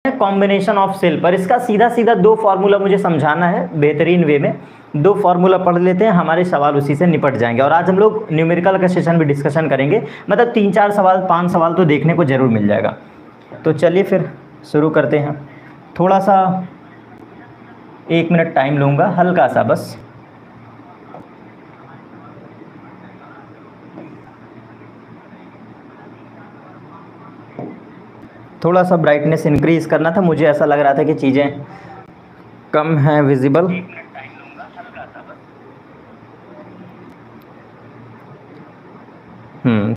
Combination of cell पर। इसका सीधा सीधा दो फार्मूला मुझे समझाना है बेहतरीन वे में। दो फार्मूला पढ़ लेते हैं, हमारे सवाल उसी से निपट जाएंगे। और आज हम लोग न्यूमेरिकल का सेशन भी डिस्कशन करेंगे, मतलब 3-4 सवाल 5 सवाल तो देखने को जरूर मिल जाएगा। तो चलिए फिर शुरू करते हैं। थोड़ा सा 1 मिनट टाइम लूँगा, हल्का सा बस। थोड़ा सा ब्राइटनेस इंक्रीज करना था, मुझे ऐसा लग रहा था कि चीज़ें कम हैं विजिबल।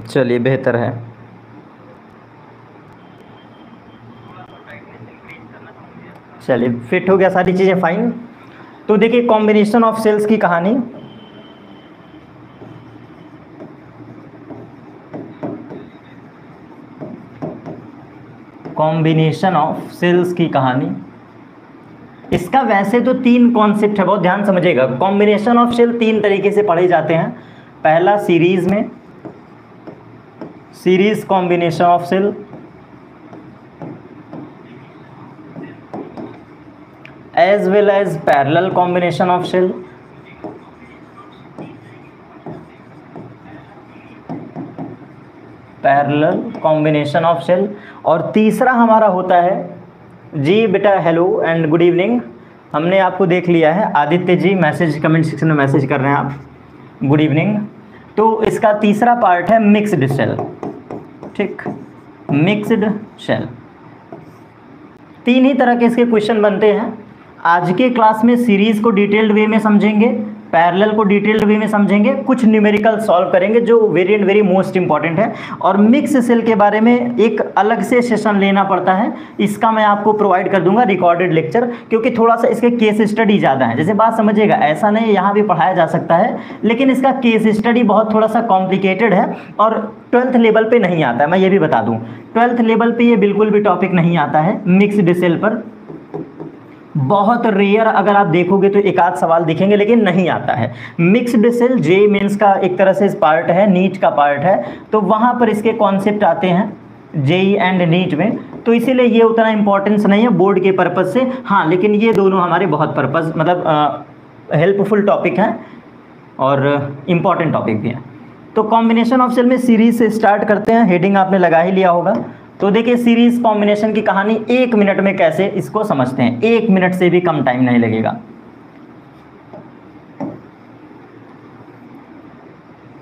चलिए बेहतर है। चलिए फिट हो गया, सारी चीज़ें फाइन। तो देखिए कॉम्बिनेशन ऑफ सेल्स की कहानी। कॉम्बिनेशन ऑफ सेल्स की कहानी, इसका वैसे तो 3 कॉन्सेप्ट है, बहुत ध्यान समझिएगा। कॉम्बिनेशन ऑफ सेल 3 तरीके से पढ़े जाते हैं। पहला सीरीज में, series combination of cell, as well as parallel combination of cell, parallel combination of cell. और तीसरा हमारा होता है जी बेटा, हेलो एंड गुड इवनिंग। हमने आपको देख लिया है, Aditya ji message comment section में मैसेज कर रहे हैं आप, गुड इवनिंग। तो इसका तीसरा पार्ट है मिक्स्ड सेल, ठीक, मिक्स्ड सेल। 3 ही तरह के इसके क्वेश्चन बनते हैं। आज के क्लास में सीरीज को डिटेल्ड वे में समझेंगे, पैरेलल को डिटेल्ड वे में समझेंगे, कुछ न्यूमेरिकल सॉल्व करेंगे जो very and very most important है। और मिक्स सेल के बारे में एक अलग से सेशन लेना पड़ता है, इसका मैं आपको प्रोवाइड कर दूंगा रिकॉर्डेड लेक्चर, क्योंकि थोड़ा सा इसके केस स्टडी ज़्यादा है। जैसे बात समझिएगा, ऐसा नहीं यहाँ भी पढ़ाया जा सकता है, लेकिन इसका केस स्टडी बहुत थोड़ा सा कॉम्प्लिकेटेड है और 12th लेवल पे नहीं आता है। मैं ये भी बता दूँ, 12th लेवल पे ये बिल्कुल भी टॉपिक नहीं आता है मिक्स्ड सेल पर। बहुत रेयर अगर आप देखोगे तो 1-8 सवाल दिखेंगे, लेकिन नहीं आता है मिक्स्ड सेल। जे मेंस का एक तरह से पार्ट है, नीट का पार्ट है, तो वहाँ पर इसके कॉन्सेप्ट आते हैं जेई एंड नीट में। तो इसीलिए ये उतना इंपॉर्टेंस नहीं है बोर्ड के पर्पज़ से। हाँ, लेकिन ये दोनों हमारे बहुत पर्पज़ मतलब हेल्पफुल टॉपिक हैं और इम्पॉर्टेंट टॉपिक भी हैं। तो कॉम्बिनेशन ऑफ सेल में सीरीज से स्टार्ट करते हैं। हेडिंग आपने लगा ही लिया होगा। तो देखिए सीरीज कॉम्बिनेशन की कहानी 1 मिनट में कैसे इसको समझते हैं, 1 मिनट से भी कम टाइम नहीं लगेगा।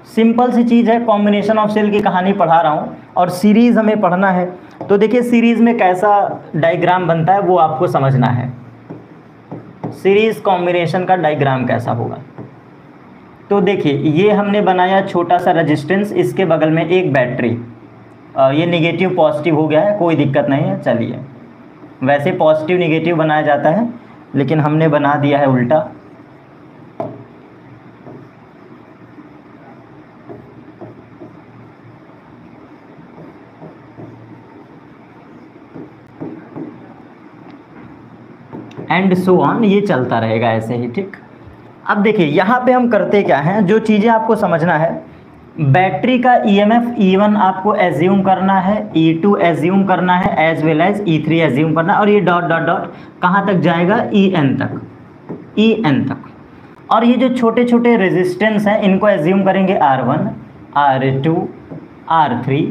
सिंपल सी चीज़ है, कॉम्बिनेशन ऑफ सेल की कहानी पढ़ा रहा हूँ और सीरीज हमें पढ़ना है। तो देखिए सीरीज में कैसा डायग्राम बनता है वो आपको समझना है। सीरीज कॉम्बिनेशन का डायग्राम कैसा होगा, तो देखिए ये हमने बनाया छोटा सा रेजिस्टेंस, इसके बगल में एक बैटरी। ये निगेटिव पॉजिटिव हो गया है, कोई दिक्कत नहीं है। चलिए, वैसे पॉजिटिव निगेटिव बनाया जाता है, लेकिन हमने बना दिया है उल्टा। एंड सो ऑन, ये चलता रहेगा ऐसे ही, ठीक। अब देखिए यहाँ पे हम करते क्या हैं, जो चीज़ें आपको समझना है। बैटरी का EMF E1 आपको एज्यूम करना है, E2 एज्यूम करना है, as well as E3 assume करना है। और ये डॉट डॉट डॉट कहाँ तक जाएगा, EN तक, EN तक। और ये जो छोटे छोटे रेजिस्टेंस हैं इनको एज्यूम करेंगे R1, R2, R3,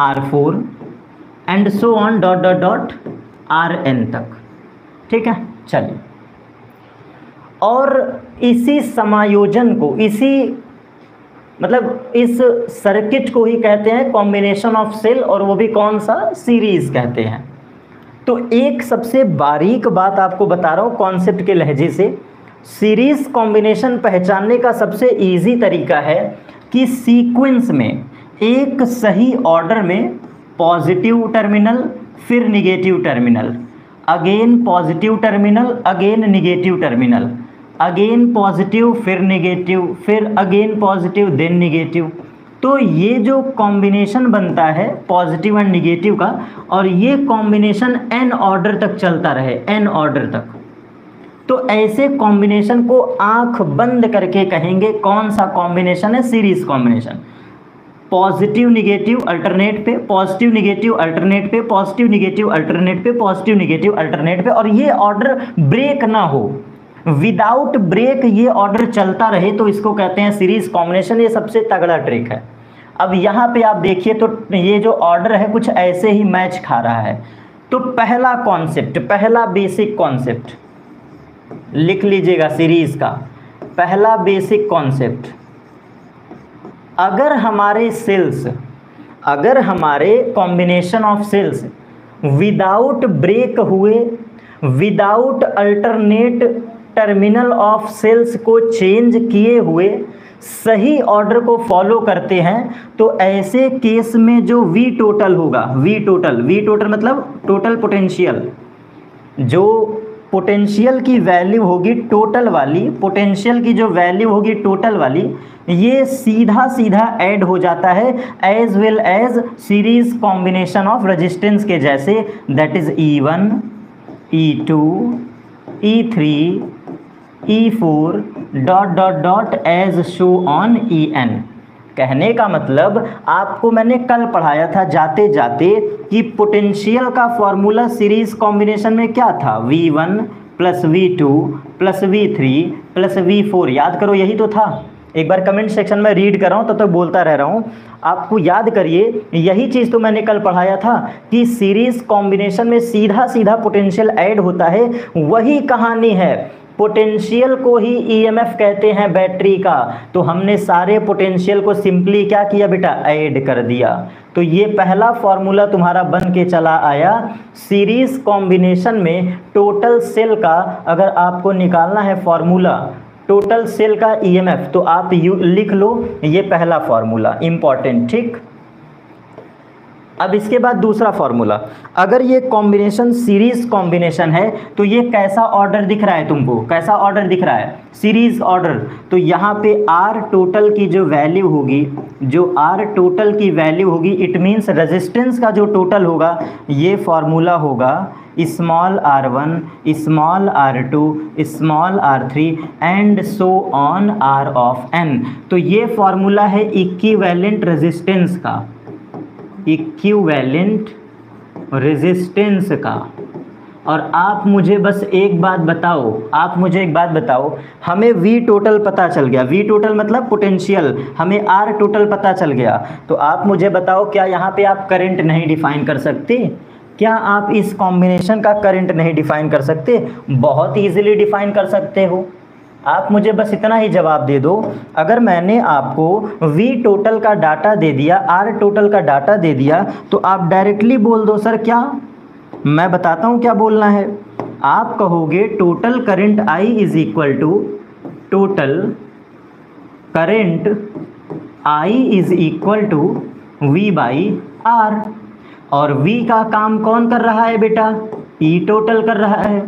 R4 and so on dot dot dot RN तक, ठीक है। चलिए, और इसी समायोजन को, इसी मतलब इस सर्किट को ही कहते हैं कॉम्बिनेशन ऑफ सेल, और वो भी कौन सा, सीरीज कहते हैं। तो एक सबसे बारीक बात आपको बता रहा हूँ कॉन्सेप्ट के लहजे से। सीरीज कॉम्बिनेशन पहचानने का सबसे इजी तरीका है कि सीक्वेंस में एक सही ऑर्डर में पॉजिटिव टर्मिनल, फिर negative terminal, again positive terminal, again negative terminal, again positive, फिर निगेटिव, फिर अगेन पॉजिटिव, देन निगेटिव। तो ये जो कॉम्बिनेशन बनता है पॉजिटिव एंड निगेटिव का, और ये कॉम्बिनेशन n ऑर्डर तक चलता रहे, n ऑर्डर तक। तो ऐसे कॉम्बिनेशन को आंख बंद करके कहेंगे कौन सा कॉम्बिनेशन है, series combination. Positive negative alternate पे, पॉजिटिव निगेटिव अल्टरनेट पे, पॉजिटिव निगेटिव अल्टरनेट पे, पॉजिटिव निगेटिव अल्टरनेट पे, और ये ऑर्डर ब्रेक ना हो, विदाउट ब्रेक ये ऑर्डर चलता रहे, तो इसको कहते हैं सीरीज कॉम्बिनेशन। ये सबसे तगड़ा ट्रिक है। अब यहाँ पे आप देखिए तो ये जो ऑर्डर है कुछ ऐसे ही मैच खा रहा है। तो पहला कॉन्सेप्ट, पहला बेसिक कॉन्सेप्ट लिख लीजिएगा सीरीज का। पहला बेसिक कॉन्सेप्ट, अगर हमारे सेल्स, अगर हमारे combination of cells without break हुए, without alternate terminal of cells को चेंज किए हुए सही ऑर्डर को फॉलो करते हैं, तो ऐसे केस में जो वी टोटल होगा, वी टोटल मतलब टोटल पोटेंशियल, जो पोटेंशियल की वैल्यू होगी टोटल वाली, पोटेंशियल की जो वैल्यू होगी टोटल वाली, ये सीधा सीधा ऐड हो जाता है as well as series combination of resistance के जैसे, that is E1, E2, E3, E4 dot dot dot as show on En। कहने का मतलब आपको मैंने कल पढ़ाया था जाते जाते कि पोटेंशियल का फॉर्मूला सीरीज कॉम्बिनेशन में क्या था, V1 plus V2 plus V3 plus V4, याद करो यही तो था। एक बार कमेंट सेक्शन में रीड कर रहा हूँ तो बोलता रह रहा हूँ, आपको याद करिए, यही चीज़ तो मैंने कल पढ़ाया था कि सीरीज कॉम्बिनेशन में सीधा सीधा पोटेंशियल ऐड होता है। वही कहानी है, पोटेंशियल को ही ईएमएफ कहते हैं बैटरी का, तो हमने सारे पोटेंशियल को सिंपली क्या किया बेटा, ऐड कर दिया। तो ये पहला फॉर्मूला तुम्हारा बन के चला आया। सीरीज कॉम्बिनेशन में टोटल सेल का अगर आपको निकालना है फॉर्मूला, टोटल सेल का ईएमएफ, तो आप लिख लो ये पहला फॉर्मूला, इंपॉर्टेंट, ठीक। अब इसके बाद दूसरा फॉर्मूला, अगर ये कॉम्बिनेशन सीरीज कॉम्बिनेशन है तो ये कैसा ऑर्डर दिख रहा है तुमको, कैसा ऑर्डर दिख रहा है, सीरीज ऑर्डर। तो यहाँ पे आर टोटल की जो वैल्यू होगी, जो आर टोटल की वैल्यू होगी, इट मीन्स रेजिस्टेंस का जो टोटल होगा, ये फॉर्मूला होगा small r1, small r2, small r3 and so on r of n। तो ये फॉर्मूला है इक्विवेलेंट रेजिस्टेंस का, इक्विवेलेंट रेजिस्टेंस का। और आप मुझे बस एक बात बताओ, आप मुझे एक बात बताओ, हमें V टोटल पता चल गया, V टोटल मतलब पोटेंशियल, हमें R टोटल पता चल गया, तो आप मुझे बताओ क्या यहाँ पे आप करंट नहीं डिफाइन कर सकते? क्या आप इस कॉम्बिनेशन का करंट नहीं डिफाइन कर सकते? बहुत ईजिली डिफाइन कर सकते हो। आप मुझे बस इतना ही जवाब दे दो, अगर मैंने आपको V टोटल का डाटा दे दिया, R टोटल का डाटा दे दिया, तो आप डायरेक्टली बोल दो सर क्या, मैं बताता हूँ क्या बोलना है। आप कहोगे total current I is equal to, total current I is equal to V by R, और V का काम कौन कर रहा है बेटा, E टोटल कर रहा है,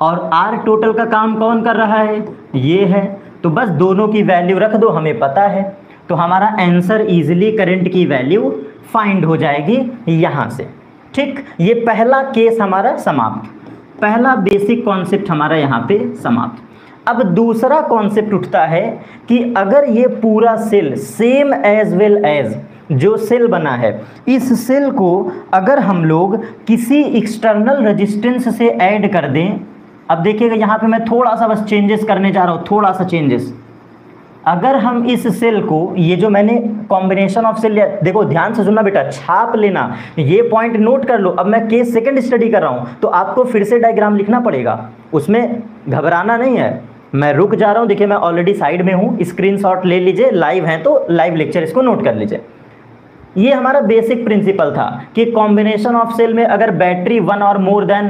और R टोटल का काम कौन कर रहा है, ये है। तो बस दोनों की वैल्यू रख दो, हमें पता है, तो हमारा आंसर इजीली करंट की वैल्यू फाइंड हो जाएगी यहाँ से, ठीक। ये पहला केस हमारा समाप्त, पहला बेसिक कॉन्सेप्ट हमारा यहाँ पे समाप्त। अब दूसरा कॉन्सेप्ट उठता है कि अगर ये पूरा cell same as well as जो सेल बना है, इस सेल को अगर हम लोग किसी एक्सटर्नल रेजिस्टेंस से ऐड कर दें, अब देखिएगा यहाँ पे मैं थोड़ा सा बस चेंजेस करने जा रहा हूँ, थोड़ा सा चेंजेस। अगर हम इस सेल को, ये जो मैंने कॉम्बिनेशन ऑफ सेल, देखो ध्यान से सुनना बेटा, छाप लेना, ये पॉइंट नोट कर लो। अब मैं केस सेकंड स्टडी कर रहा हूँ तो आपको फिर से डायग्राम लिखना पड़ेगा, उसमें घबराना नहीं है। मैं रुक जा रहा हूँ, देखिए मैं ऑलरेडी साइड में हूँ, स्क्रीनशॉट ले लीजिए, लाइव है तो लाइव लेक्चर इसको नोट कर लीजिए। ये हमारा बेसिक प्रिंसिपल था कि कॉम्बिनेशन ऑफ सेल में अगर बैटरी वन और more than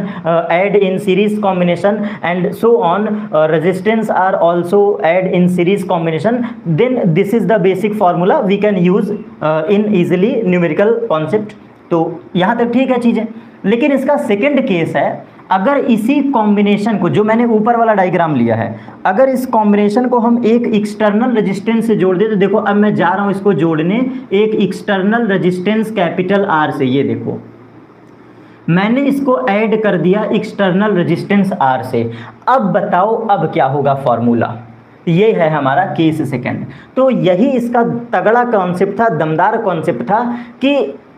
add in series combination and so on resistance are also add in series combination, then this is the basic formula we can use in easily numerical concept. तो यहाँ तक ठीक है चीज़ें, लेकिन इसका second case है, अगर इसी कॉम्बिनेशन को, जो मैंने ऊपर वाला डायग्राम लिया है, अगर इस कॉम्बिनेशन को हम एक एक्सटर्नल रेजिस्टेंस से जोड़ दें, तो देखो अब मैं जा रहा हूं इसको जोड़ने एक एक्सटर्नल रेजिस्टेंस कैपिटल R से। ये देखो मैंने इसको ऐड कर दिया एक्सटर्नल रेजिस्टेंस R से। अब बताओ अब क्या होगा फॉर्मूला, ये है हमारा केस सेकंड। तो यही इसका तगड़ा कॉन्सेप्ट था, दमदार कॉन्सेप्ट था कि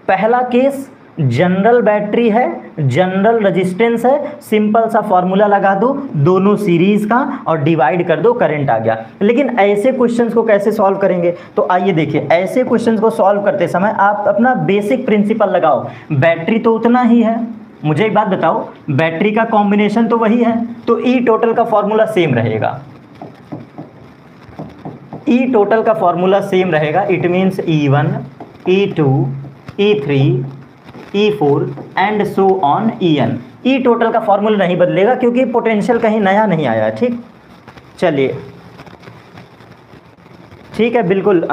पहला केस जनरल बैटरी है, जनरल रेजिस्टेंस है, सिंपल सा फॉर्मूला लगा दो दोनों सीरीज का और डिवाइड कर दो, करंट आ गया। लेकिन ऐसे क्वेश्चंस को कैसे सॉल्व करेंगे, तो आइए देखिए, ऐसे क्वेश्चंस को सॉल्व करते समय आप अपना बेसिक प्रिंसिपल लगाओ। बैटरी तो उतना ही है, मुझे एक बात बताओ, बैटरी का कॉम्बिनेशन तो वही है, तो ई टोटल का फॉर्मूला सेम रहेगा, ई टोटल का फॉर्मूला सेम रहेगा। It means E1, E2, E3, E4 and so on En। E total का फॉर्मूला नहीं बदलेगा क्योंकि पोटेंशियल कहीं नया नहीं आया। ठीक, चलिए ठीक है, बिल्कुल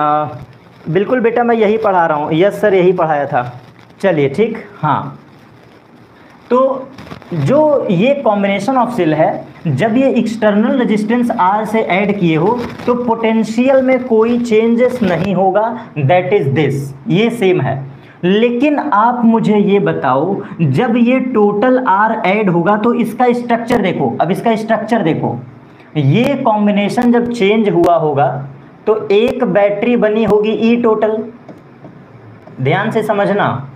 बिल्कुल बेटा मैं यही पढ़ा रहा हूँ, यस सर यही पढ़ाया था। चलिए ठीक, हाँ, तो जो ये कॉम्बिनेशन ऑफ सेल है, जब ये एक्सटर्नल रेजिस्टेंस R से ऐड किए हो तो पोटेंशियल में कोई चेंजेस नहीं होगा, दैट इज दिस, ये सेम है। लेकिन आप मुझे ये बताओ, जब ये टोटल R ऐड होगा तो इसका स्ट्रक्चर देखो, अब इसका स्ट्रक्चर देखो, ये कॉम्बिनेशन जब चेंज हुआ होगा तो एक बैटरी बनी होगी ई टोटल, ध्यान से समझना,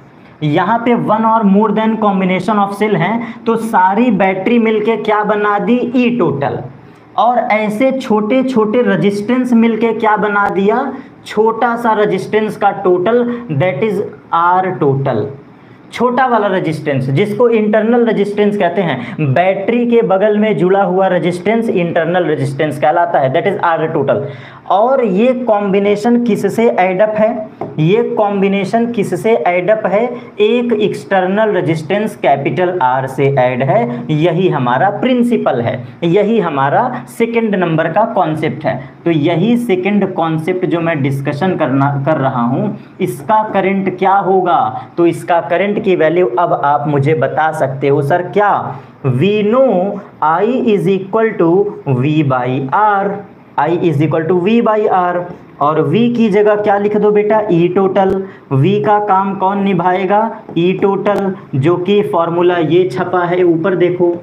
यहाँ पे वन और more than combination of cell हैं तो सारी बैटरी मिलके क्या बना दी, ई टोटल। और ऐसे छोटे छोटे रेजिस्टेंस मिलके क्या बना दिया, छोटा सा रेजिस्टेंस का total, that is R total. छोटा वाला रेजिस्टेंस जिसको इंटरनल रेजिस्टेंस कहते हैं, बैटरी के बगल में जुड़ा हुआ रेजिस्टेंस इंटरनल रेजिस्टेंस कहलाता है, दैट इज आर टोटल। और ये कॉम्बिनेशन किससे एडअप है, ये कॉम्बिनेशन किससे एडअप है, एक एक्सटर्नल रेजिस्टेंस कैपिटल आर से ऐड है। यही हमारा प्रिंसिपल है, यही हमारा सेकंड नंबर का कॉन्सेप्ट है। तो यही सेकंड कॉन्सेप्ट जो मैं डिस्कशन कर रहा हूँ, इसका करंट क्या होगा, तो इसका करंट की वैल्यू अब आप मुझे बता सकते हो सर क्या, we know I is equal to V by R, I is equal to V by R, और V की जगह क्या लिख दो बेटा, ई टोटल। V का काम कौन निभाएगा, ई टोटल, जो कि फॉर्मूला ये छपा है ऊपर देखो।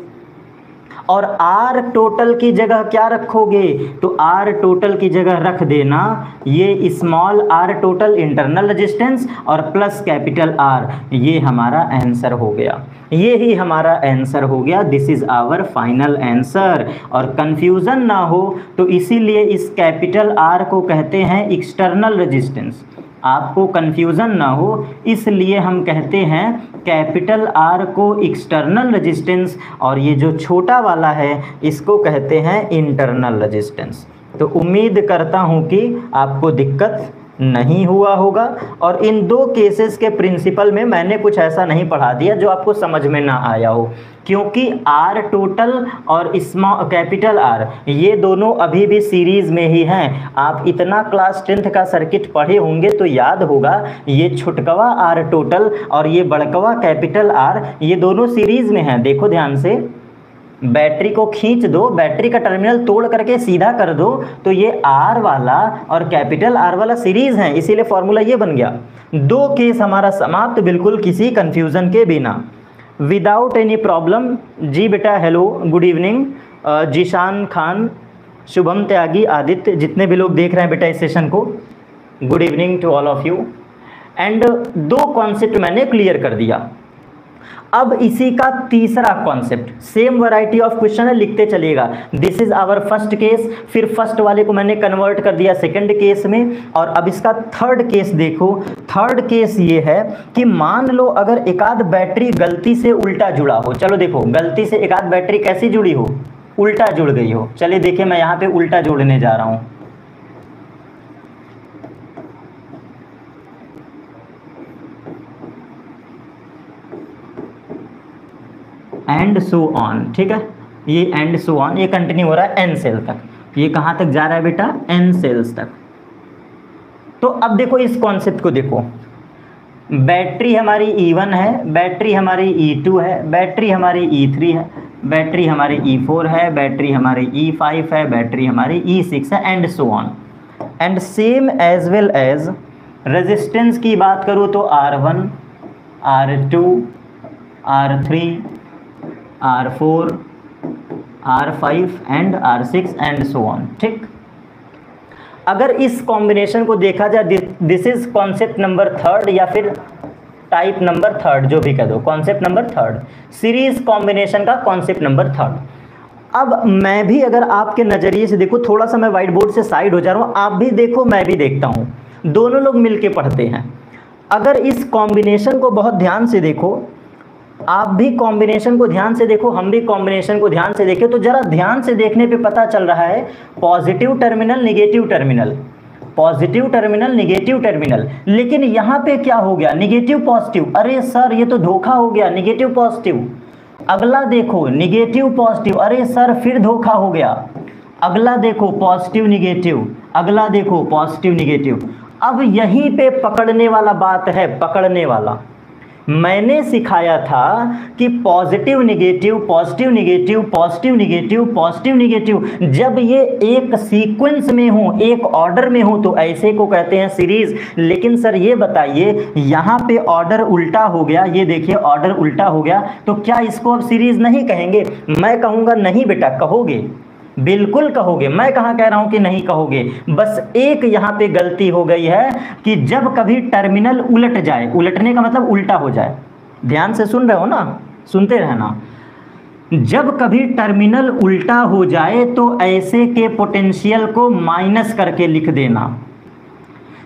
और R टोटल की जगह क्या रखोगे, तो R टोटल की जगह रख देना ये small r total internal resistance और प्लस कैपिटल R। ये हमारा आंसर हो गया, ये ही हमारा आंसर हो गया, this is our final answer. और कंफ्यूजन ना हो तो इसीलिए इस कैपिटल R को कहते हैं एक्सटर्नल रेजिस्टेंस, आपको कंफ्यूजन ना हो इसलिए हम कहते हैं कैपिटल R को एक्सटर्नल रेजिस्टेंस, और ये जो छोटा वाला है इसको कहते हैं इंटरनल रेजिस्टेंस। तो उम्मीद करता हूँ कि आपको दिक्कत नहीं हुआ होगा। और इन दो केसेस के प्रिंसिपल में मैंने कुछ ऐसा नहीं पढ़ा दिया जो आपको समझ में ना आया हो, क्योंकि R टोटल और स्मॉल कैपिटल R ये दोनों अभी भी सीरीज में ही हैं। आप इतना क्लास 10th का सर्किट पढ़े होंगे तो याद होगा, ये छुटकवा R टोटल और ये बड़कवा कैपिटल R ये दोनों सीरीज में हैं। देखो ध्यान से, बैटरी को खींच दो, बैटरी का टर्मिनल तोड़ करके सीधा कर दो तो ये R वाला और कैपिटल R वाला सीरीज हैं, इसीलिए फॉर्मूला ये बन गया। दो केस हमारा समाप्त बिल्कुल किसी कंफ्यूजन के बिना, विदाउट एनी प्रॉब्लम। जी बेटा hello, good evening, Zeeshan Khan, Shubham Tyagi, Aditya, जितने भी लोग देख रहे हैं बेटा इस सेशन को, good evening to all of you. And दो कॉन्सेप्ट मैंने क्लियर कर दिया। अब इसी का तीसरा concept, same variety of question है, लिखते चलिएगा। This is our first case, फिर फर्स्ट वाले को मैंने कन्वर्ट कर दिया सेकंड केस में, और अब इसका थर्ड केस देखो। थर्ड केस ये है कि मान लो अगर एकाध बैटरी गलती से उल्टा जुड़ा हो, चलो देखो गलती से एकाध बैटरी कैसी जुड़ी हो, उल्टा जुड़ गई हो। चलिए देखिए मैं यहाँ पे उल्टा जोड़ने जा रहा हूँ। एंड सो ऑन, ठीक है, ये एंड सो ऑन, ये कंटिन्यू हो रहा है एन सेल तक। ये कहाँ तक जा रहा है बेटा, एन सेल्स तक। तो अब देखो इस कॉन्सेप्ट को देखो, बैटरी हमारी E1 है, बैटरी हमारी E2 है, बैटरी हमारी E3 है, बैटरी हमारी E4 है, बैटरी हमारी E5 है, बैटरी हमारी E6 है, and so on. And same as well as resistance की बात करूँ तो R1, R2, R3, R4, R5 and R6 and so on, ठीक। अगर इस कॉम्बिनेशन को देखा जाए, this is concept number third या फिर टाइप नंबर थर्ड, जो भी कह दो, concept number third, series combination का कॉन्सेप्ट नंबर थर्ड। अब मैं भी अगर आपके नज़रिए से देखो, थोड़ा सा मैं व्हाइट बोर्ड से साइड हो जा रहा हूँ, आप भी देखो मैं भी देखता हूँ, दोनों लोग मिलके पढ़ते हैं। अगर इस कॉम्बिनेशन को बहुत ध्यान से देखो, आप भी कॉम्बिनेशन को ध्यान से देखो, हम भी कॉम्बिनेशन को ध्यान से देखें, तो जरा ध्यान से देखने पे पता चल रहा है positive terminal negative terminal, positive terminal negative terminal. लेकिन यहाँ पे क्या हो गया, निगेटिव पॉजिटिव। अरे सर ये तो धोखा हो गया, निगेटिव पॉजिटिव। अगला देखो निगेटिव पॉजिटिव, अरे सर फिर धोखा हो गया। अगला देखो पॉजिटिव निगेटिव, अगला देखो पॉजिटिव निगेटिव। अब यहीं पे पकड़ने वाला बात है, पकड़ने वाला। मैंने सिखाया था कि positive negative positive negative positive negative positive negative, जब ये एक सीक्वेंस में हो, एक ऑर्डर में हो, तो ऐसे को कहते हैं सीरीज। लेकिन सर ये बताइए, यहाँ पे ऑर्डर उल्टा हो गया, ये देखिए ऑर्डर उल्टा हो गया, तो क्या इसको अब सीरीज नहीं कहेंगे? मैं कहूँगा नहीं बेटा, कहोगे, बिल्कुल कहोगे। मैं कहाँ कह रहा हूँ कि नहीं कहोगे। बस एक यहाँ पे गलती हो गई है कि जब कभी टर्मिनल उलट जाए, उलटने का मतलब उल्टा हो जाए, ध्यान से सुन रहे हो ना, सुनते रहना। जब कभी टर्मिनल उल्टा हो जाए तो ऐसे के पोटेंशियल को माइनस करके लिख देना।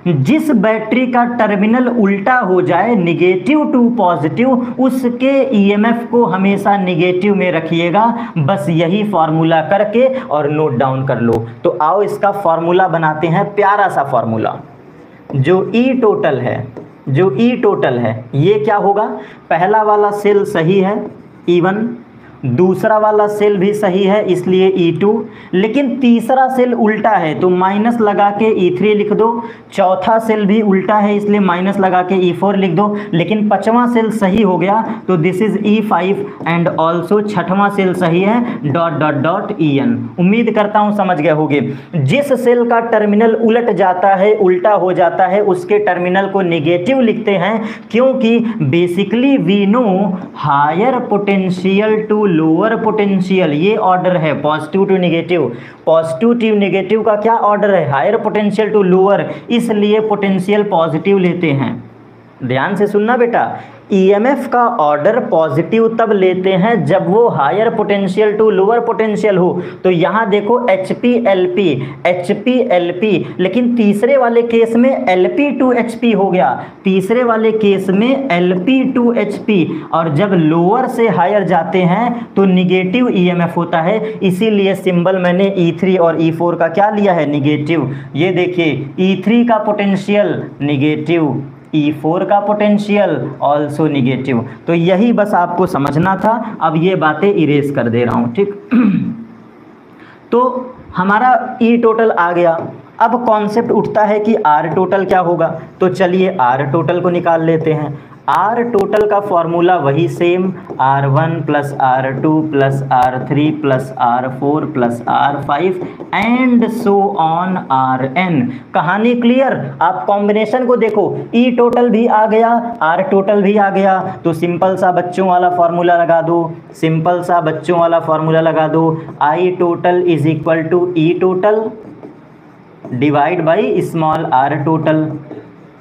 जिस बैटरी का टर्मिनल उल्टा हो जाए, निगेटिव टू पॉजिटिव, उसके ईएमएफ को हमेशा निगेटिव में रखिएगा। बस यही फॉर्मूला करके और नोट डाउन कर लो। तो आओ इसका फॉर्मूला बनाते हैं, प्यारा सा फॉर्मूला। जो ई टोटल है, जो ई टोटल है, ये क्या होगा, पहला वाला सेल सही है E1, दूसरा वाला सेल भी सही है इसलिए E2, लेकिन तीसरा सेल उल्टा है तो माइनस लगा के E3 लिख दो, चौथा सेल भी उल्टा है इसलिए माइनस लगा के E4 लिख दो, लेकिन पांचवा सेल सही हो गया तो this is E5 and also छठवां सेल सही है डॉट डॉट डॉट EN। उम्मीद करता हूं समझ गए होगे। जिस सेल का टर्मिनल उलट जाता है, उल्टा हो जाता है, उसके टर्मिनल को नेगेटिव लिखते हैं, क्योंकि basically we know higher potential to lower potential, ये ऑर्डर है positive to negative. Positive to negative का क्या ऑर्डर है, हायर पोटेंशियल टू लोअर, इसलिए पोटेंशियल पॉजिटिव लेते हैं। ध्यान से सुनना बेटा, ईएमएफ का ऑर्डर पॉजिटिव तब लेते हैं जब वो higher potential to lower potential हो। तो यहाँ देखो HP LP, लेकिन तीसरे वाले केस में LP टू HP हो गया, तीसरे वाले केस में LP टू HP, और जब लोअर से हायर जाते हैं तो निगेटिव ईएमएफ होता है, इसीलिए सिंबल मैंने E3 और E4 का क्या लिया है, निगेटिव। ये देखिए E3 का पोटेंशियल निगेटिव, E4 का पोटेंशियल ऑल्सो निगेटिव। तो यही बस आपको समझना था। अब ये बातें इरेज कर दे रहा हूँ, ठीक। तो हमारा E टोटल आ गया। अब कॉन्सेप्ट उठता है कि R टोटल क्या होगा, तो चलिए R टोटल को निकाल लेते हैं। R टोटल का फॉर्मूला वही same, R1 plus R2 plus R3 plus R4 plus R5 and so on Rn। कहानी क्लियर। आप कॉम्बिनेशन को देखो, E टोटल भी आ गया, R टोटल भी आ गया, तो सिंपल सा बच्चों वाला फॉर्मूला लगा दो, सिंपल सा बच्चों वाला फॉर्मूला लगा दो। I total is equal to E total divide by small r total,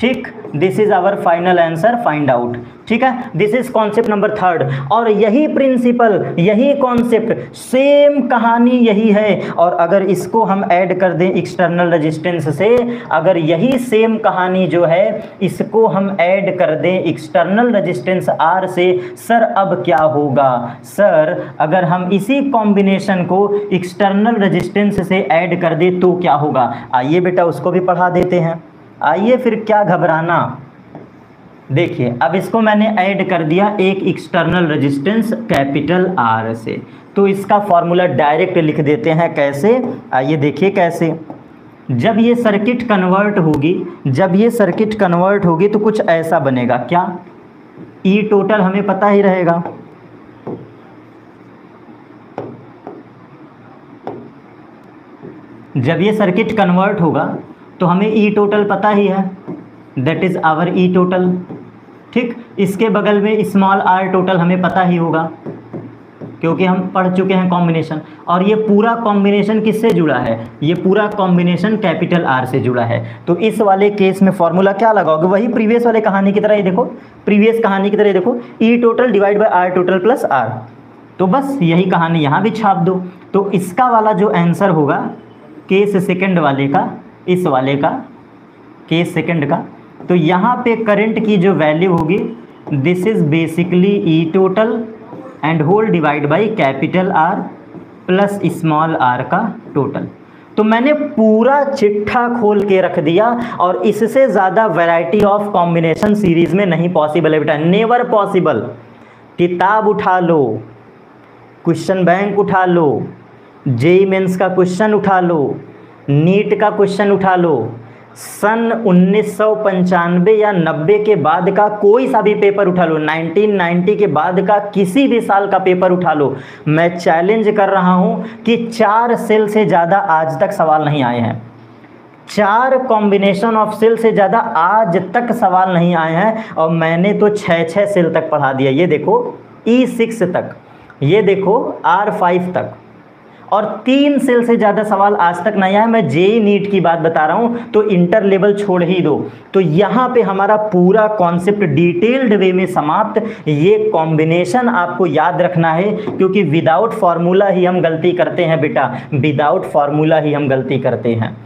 ठीक। This is our final answer, find out, ठीक है। This is concept number third. और यही प्रिंसिपल, यही कॉन्सेप्ट, सेम कहानी यही है। और अगर इसको हम ऐड कर दें एक्सटर्नल रेजिस्टेंस से, अगर यही सेम कहानी जो है इसको हम ऐड कर दें एक्सटर्नल रेजिस्टेंस R से, सर अब क्या होगा। सर अगर हम इसी कॉम्बिनेशन को एक्सटर्नल रेजिस्टेंस से ऐड कर दें तो क्या होगा। आइए बेटा उसको भी पढ़ा देते हैं, आइए फिर क्या घबराना। देखिए अब इसको मैंने ऐड कर दिया एक एक्सटर्नल रेजिस्टेंस कैपिटल R से, तो इसका फॉर्मूला डायरेक्ट लिख देते हैं। कैसे, आइए देखिए कैसे। जब ये सर्किट कन्वर्ट होगी, जब ये सर्किट कन्वर्ट होगी तो कुछ ऐसा बनेगा, क्या, E टोटल हमें पता ही रहेगा, जब ये सर्किट कन्वर्ट होगा तो हमें E टोटल पता ही है, that is our E total, ठीक। इसके बगल में स्मॉल r टोटल हमें पता ही होगा, क्योंकि हम पढ़ चुके हैं कॉम्बिनेशन। और ये पूरा कॉम्बिनेशन किससे जुड़ा है, ये पूरा कॉम्बिनेशन कैपिटल आर से जुड़ा है। तो इस वाले केस में फॉर्मूला क्या लगाओगे, वही प्रीवियस वाले कहानी की तरह ही देखो, प्रीवियस कहानी की तरह देखो, E total divide by R total plus R. तो बस यही कहानी यहाँ भी छाप दो। तो इसका वाला जो आंसर होगा केस सेकंड वाले का, इस वाले का केस सेकंड का, तो यहाँ पे करंट की जो वैल्यू होगी this is basically E total and whole divide by capital R plus small R का टोटल। तो मैंने पूरा चिट्ठा खोल के रख दिया, और इससे ज़्यादा वैरायटी ऑफ कॉम्बिनेशन सीरीज में नहीं पॉसिबल है बेटा, नेवर पॉसिबल। किताब उठा लो, क्वेश्चन बैंक उठा लो, जेईई मेंस का क्वेश्चन उठा लो, नीट का क्वेश्चन उठा लो, सन 1995 या 90 के बाद का कोई सा भी पेपर उठा लो, 1990 के बाद का किसी भी साल का पेपर उठा लो, मैं चैलेंज कर रहा हूं कि 4 सेल से ज़्यादा आज तक सवाल नहीं आए हैं। 4 कॉम्बिनेशन ऑफ सेल से ज़्यादा आज तक सवाल नहीं आए हैं, और मैंने तो 6 सेल तक पढ़ा दिया। ये देखो E6 तक, ये देखो R5 तक, और 3 सेल से ज़्यादा सवाल आज तक नहीं आया। मैं जेईई नीट की बात बता रहा हूँ, तो इंटर लेवल छोड़ ही दो। तो यहाँ पे हमारा पूरा कॉन्सेप्ट डिटेल्ड वे में समाप्त। ये कॉम्बिनेशन आपको याद रखना है, क्योंकि विदाउट फार्मूला ही हम गलती करते हैं बेटा, विदाउट फार्मूला ही हम गलती करते हैं।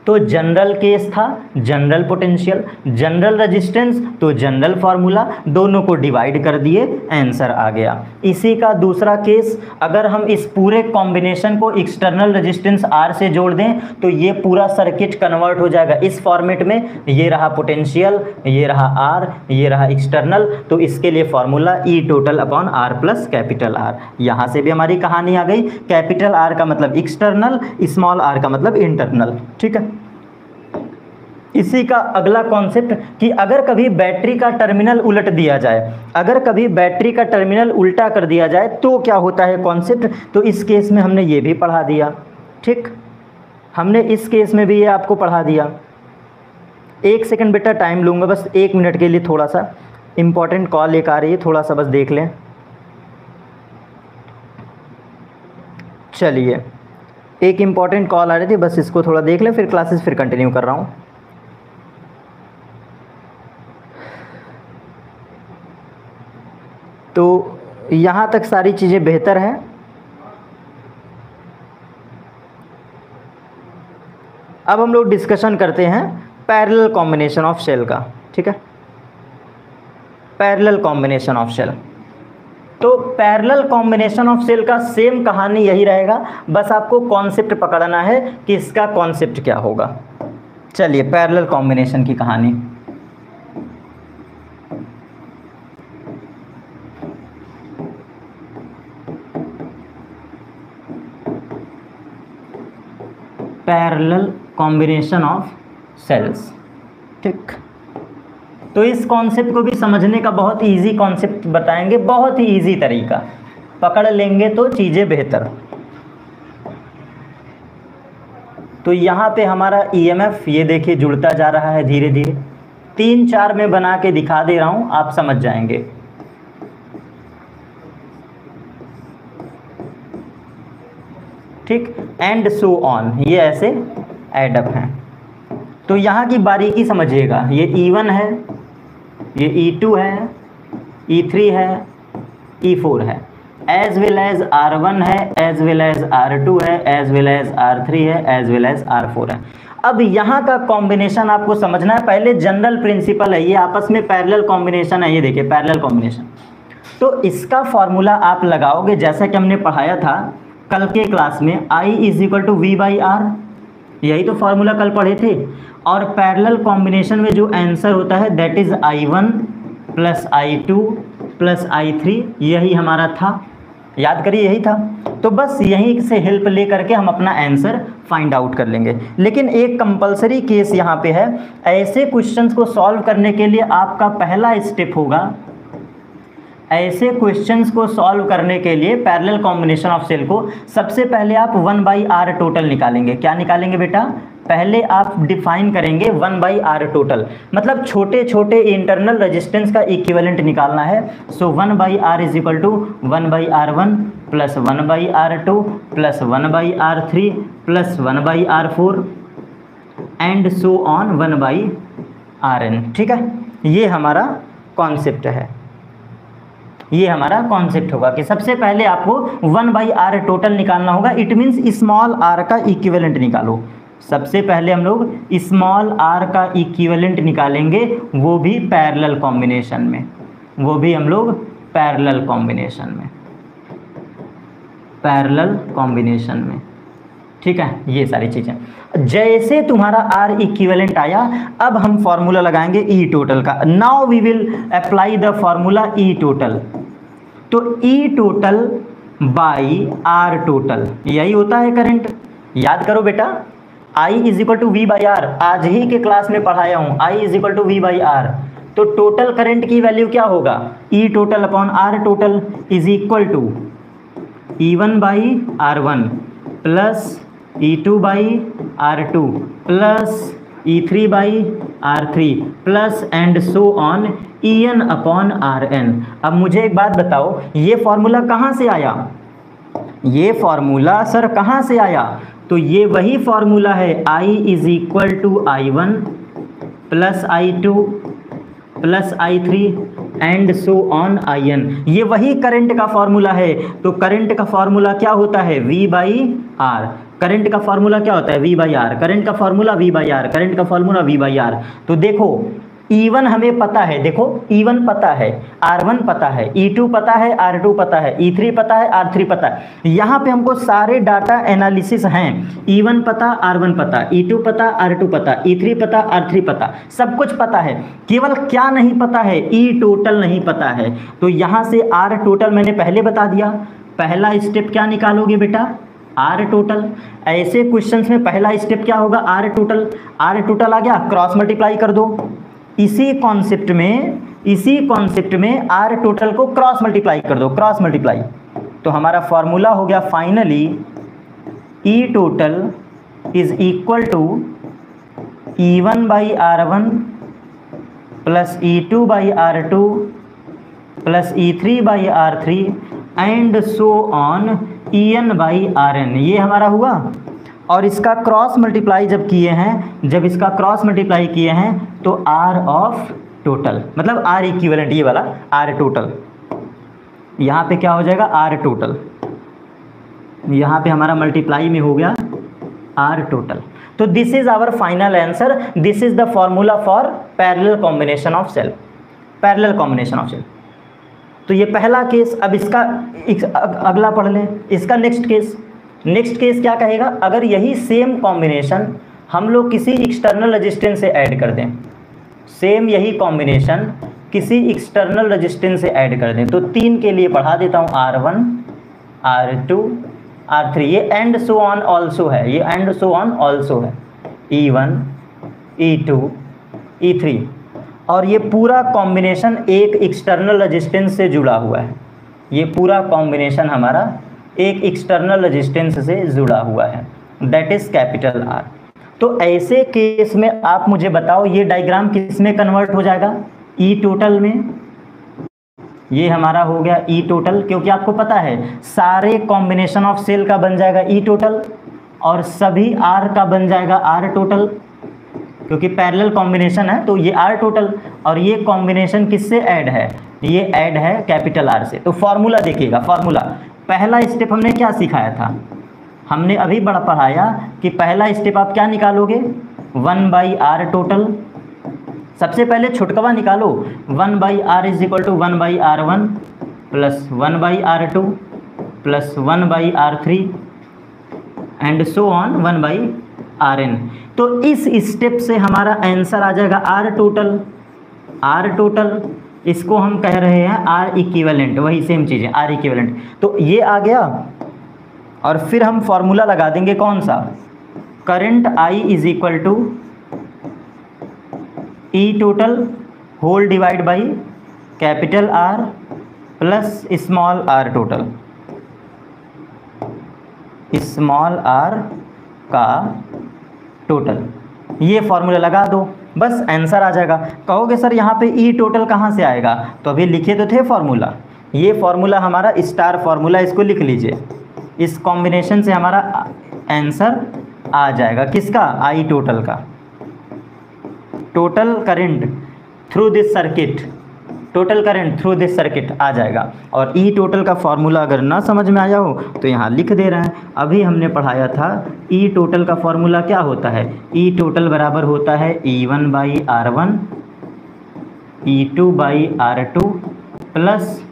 तो जनरल केस था, जनरल पोटेंशियल, जनरल रेजिस्टेंस, तो जनरल फार्मूला, दोनों को डिवाइड कर दिए, आंसर आ गया। इसी का दूसरा केस, अगर हम इस पूरे कॉम्बिनेशन को एक्सटर्नल रेजिस्टेंस आर से जोड़ दें तो ये पूरा सर्किट कन्वर्ट हो जाएगा इस फॉर्मेट में। ये रहा पोटेंशियल, ये रहा आर, ये रहा एक्सटर्नल, तो इसके लिए formula E total upon R plus capital R. यहाँ से भी हमारी कहानी आ गई। कैपिटल आर का मतलब एक्सटर्नल, स्मॉल आर का मतलब इंटरनल। ठीक है। इसी का अगला कॉन्सेप्ट कि अगर कभी बैटरी का टर्मिनल उलट दिया जाए, अगर कभी बैटरी का टर्मिनल उल्टा कर दिया जाए तो क्या होता है कॉन्सेप्ट। तो इस केस में हमने ये भी पढ़ा दिया। ठीक, हमने इस केस में भी ये आपको पढ़ा दिया। 1 सेकंड बेटा टाइम लूँगा, बस 1 मिनट के लिए। थोड़ा सा इंपॉर्टेंट कॉल एक आ रही है, थोड़ा सा बस देख लें। चलिए, एक इम्पॉर्टेंट कॉल आ रही थी, बस इसको थोड़ा देख लें, फिर क्लासेस फिर कंटिन्यू कर रहा हूँ। तो यहाँ तक सारी चीज़ें बेहतर हैं। अब हम लोग डिस्कशन करते हैं पैरेलल कॉम्बिनेशन ऑफ सेल का। ठीक है, पैरेलल कॉम्बिनेशन ऑफ सेल। तो पैरेलल कॉम्बिनेशन ऑफ सेल का सेम कहानी यही रहेगा, बस आपको कॉन्सेप्ट पकड़ना है कि इसका कॉन्सेप्ट क्या होगा। चलिए, पैरेलल कॉम्बिनेशन की कहानी। Parallel combination of cells. ठीक, तो इस कॉन्सेप्ट को भी समझने का बहुत इजी कॉन्सेप्ट बताएंगे, बहुत ही इजी तरीका, पकड़ लेंगे तो चीज़ें बेहतर। तो यहाँ पे हमारा ईएमएफ ये देखिए जुड़ता जा रहा है धीरे धीरे। 3-4 में बना के दिखा दे रहा हूँ, आप समझ जाएंगे। ठीक, एंड सो ऑन, ये ऐसे एडअप हैं। तो यहाँ की बारीकी समझिएगा। ये E1 है, ये E2 है, E3 है, E4 है, एज वेल एज R1 है, एज वेल एज R2 है, एज वेल एज R3 है, एज वेल एज R4 है। अब यहाँ का कॉम्बिनेशन आपको समझना है। पहले जनरल प्रिंसिपल है, ये आपस में पैरेलल कॉम्बिनेशन है। ये देखिए पैरेलल कॉम्बिनेशन, तो इसका फॉर्मूला आप लगाओगे जैसा कि हमने पढ़ाया था कल के क्लास में, I = V/R। यही तो फार्मूला कल पढ़े थे। और पैरेलल कॉम्बिनेशन में जो आंसर होता है that is I1 + I2 + I3, यही हमारा था। याद करिए, यही था। तो बस यहीं से हेल्प ले करके हम अपना आंसर फाइंड आउट कर लेंगे। लेकिन एक कंपलसरी केस यहाँ पे है। ऐसे क्वेश्चंस को सॉल्व करने के लिए आपका पहला स्टेप होगा ऐसे क्वेश्चंस को सॉल्व करने के लिए पैरेलल कॉम्बिनेशन ऑफ सेल को सबसे पहले आप 1/r टोटल निकालेंगे। क्या निकालेंगे बेटा? पहले आप डिफाइन करेंगे 1/r टोटल, मतलब छोटे छोटे इंटरनल रेजिस्टेंस का इक्विवेलेंट निकालना है। So 1/r is equal to 1/r1 plus 1/r2 plus 1/r3 plus 1/r4 and so on 1/rn। ठीक है, ये हमारा कॉन्सेप्ट है। ये हमारा कॉन्सेप्ट होगा कि सबसे पहले आपको 1/r टोटल निकालना होगा। इट मीन्स स्मॉल r का इक्विवेलेंट निकालो। सबसे पहले हम लोग स्मॉल r का इक्विवेलेंट निकालेंगे, वो भी पैरेलल कॉम्बिनेशन में, वो भी हम लोग पैरेलल कॉम्बिनेशन में, पैरेलल कॉम्बिनेशन में। ठीक है, ये सारी चीज़ें। जैसे तुम्हारा r इक्विवेलेंट आया, अब हम फॉर्मूला लगाएंगे ई टोटल का। Now we will apply the formula E total. तो E total by r total, यही होता है करंट। याद करो बेटा, I is equal to V/R, आज ही के क्लास में पढ़ाया हूँ, I is equal to V/R। तो टोटल करंट की वैल्यू क्या होगा? E total upon r total is equal to E1/R1 plus E2/R2 plus E3/R3 plus and so on En upon Rn। अब मुझे एक बात बताओ, ये फॉर्मूला कहाँ से आया? ये फॉर्मूला सर कहाँ से आया? तो ये वही फॉर्मूला है, I is equal to I1 plus I2 plus I3 and so on In। ये वही करंट का फॉर्मूला है। तो करंट का फॉर्मूला क्या होता है? V/R। करंट का फॉर्मूला क्या होता है? V/R। करंट का फॉर्मूला V/R, करंट का फॉर्मूला V/R। तो देखो E1 हमें पता है, देखो E1 पता है, R1 पता है, E2 पता है, R2 पता है, E3 पता है, R3 पता है। यहाँ पे हमको सारे डाटा एनालिसिस हैं। E1 पता, R1 पता, E2 पता, R2 पता, E3 पता, R3 पता, सब कुछ पता है। केवल क्या नहीं पता है? ई टोटल नहीं पता है। तो यहाँ से R टोटल मैंने पहले बता दिया। पहला स्टेप क्या निकालोगे बेटा? R total. ऐसे क्वेश्चंस में पहला स्टेप क्या होगा? R total. R टोटल आ गया, क्रॉस मल्टीप्लाई कर दो। इसी कॉन्सेप्ट में R टोटल को क्रॉस मल्टीप्लाई कर दो, क्रॉस मल्टीप्लाई। तो हमारा फॉर्मूला हो गया finally E total is equal to E1/R1 plus E2/R2 plus E3/R3 and so on En/Rn। ये हमारा हुआ। और इसका क्रॉस मल्टीप्लाई जब किए हैं, जब इसका क्रॉस मल्टीप्लाई किए हैं तो R ऑफ टोटल, मतलब R इक्विवेलेंट, ये वाला R टोटल, यहाँ पे क्या हो जाएगा? R total. यहाँ पे हमारा मल्टीप्लाई में हो गया R टोटल। तो this is our final answer. This is the formula for parallel combination of cell, parallel combination of cell. तो ये पहला केस। अब इसका अगला पढ़ लें, इसका नेक्स्ट केस। नेक्स्ट केस क्या कहेगा? अगर यही सेम कॉम्बिनेशन हम लोग किसी एक्सटर्नल रेजिस्टेंस से ऐड कर दें, सेम यही कॉम्बिनेशन किसी एक्सटर्नल रेजिस्टेंस से ऐड कर दें, तो 3 के लिए पढ़ा देता हूँ, R1, R2, R3। ये एंड सो ऑन ऑल्सो है, ये एंड सो ऑन ऑल्सो है, E1, E2, E3। और ये पूरा कॉम्बिनेशन एक एक्सटर्नल रेजिस्टेंस से जुड़ा हुआ है। ये पूरा कॉम्बिनेशन हमारा एक एक्सटर्नल रेजिस्टेंस से जुड़ा हुआ है, दैट इज कैपिटल R। तो ऐसे केस में आप मुझे बताओ, ये डायग्राम किस में कन्वर्ट हो जाएगा? ई टोटल में। ये हमारा हो गया ई टोटल, क्योंकि आपको पता है सारे कॉम्बिनेशन ऑफ सेल का बन जाएगा ई टोटल और सभी R का बन जाएगा R टोटल, क्योंकि पैरेलल कॉम्बिनेशन है। तो ये R टोटल, और ये कॉम्बिनेशन किससे ऐड है? ये ऐड है कैपिटल R से। तो फॉर्मूला देखिएगा, फॉर्मूला पहला स्टेप हमने क्या सिखाया था? हमने अभी बड़ा पढ़ाया कि पहला स्टेप आप क्या निकालोगे? 1/R total. सबसे पहले छुटकवा निकालो, 1/R is equal to 1/R1 plus 1/R2 plus 1/R3 and so on 1/Rn। तो इस स्टेप से हमारा आंसर आ जाएगा R टोटल। R टोटल इसको हम कह रहे हैं R इक्विवेलेंट, वही सेम चीज़ है, R इक्विवेलेंट। तो ये आ गया, और फिर हम फॉर्मूला लगा देंगे कौन सा? Current I is equal to E total whole divide by capital R plus small R total, small R का टोटल, ये फॉर्मूला लगा दो, बस आंसर आ जाएगा। कहोगे सर यहाँ पे ई टोटल कहाँ से आएगा, तो अभी लिखे तो थे फॉर्मूला, ये फॉर्मूला हमारा स्टार फॉर्मूला, इसको लिख लीजिए। इस कॉम्बिनेशन से हमारा आंसर आ जाएगा किसका, आई टोटल का। Total current through this circuit, total current through this circuit आ जाएगा। और ई टोटल का फॉर्मूला अगर ना समझ में आया हो तो यहाँ लिख दे रहे हैं। अभी हमने पढ़ाया था ई टोटल का फॉर्मूला क्या होता है, ई टोटल बराबर होता है E1 by R1, E2 by R2 plus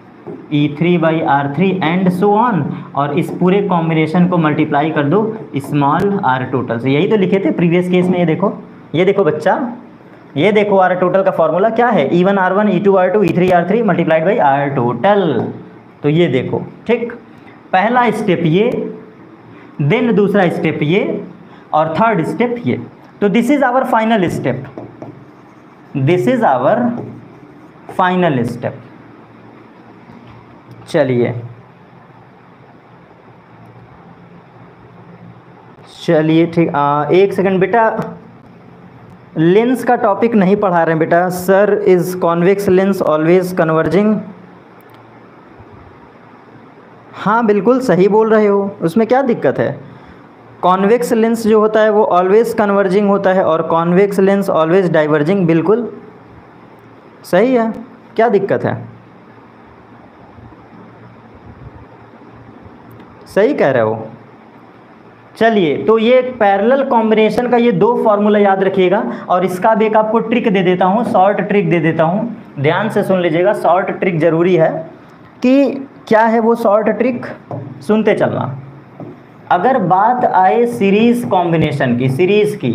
E3 by R3 and so on, और इस पूरे कॉम्बिनेशन को मल्टीप्लाई कर दो स्मॉल आर टोटल से। यही तो लिखे थे प्रीवियस केस में। ये देखो बच्चा, ये देखो आर टोटल का फॉर्मूला क्या है, E1 R1, E2 R2, E3 R3 multiplied by R total. तो ये देखो, ठीक, पहला स्टेप ये, देन दूसरा स्टेप ये, और थर्ड स्टेप ये। तो this is our final step, this is our final step. चलिए ठीक, एक सेकंड बेटा, लेंस का टॉपिक नहीं पढ़ा रहे हैं बेटा। Sir is convex lens always converging, हाँ बिल्कुल सही बोल रहे हो, उसमें क्या दिक्कत है। कॉन्वेक्स लेंस जो होता है वो ऑलवेज कन्वर्जिंग होता है और कॉन्वेक्स लेंस ऑलवेज डाइवर्जिंग, बिल्कुल सही है, क्या दिक्कत है, सही कह रहे हो। चलिए, तो ये पैरेलल कॉम्बिनेशन का ये दो फॉर्मूला याद रखिएगा, और इसका भी एक आपको ट्रिक दे देता हूँ, शॉर्ट ट्रिक दे देता हूँ, ध्यान से सुन लीजिएगा। शॉर्ट ट्रिक ज़रूरी है कि क्या है वो शॉर्ट ट्रिक, सुनते चलना। अगर बात आए सीरीज़ कॉम्बिनेशन की, सीरीज़ की,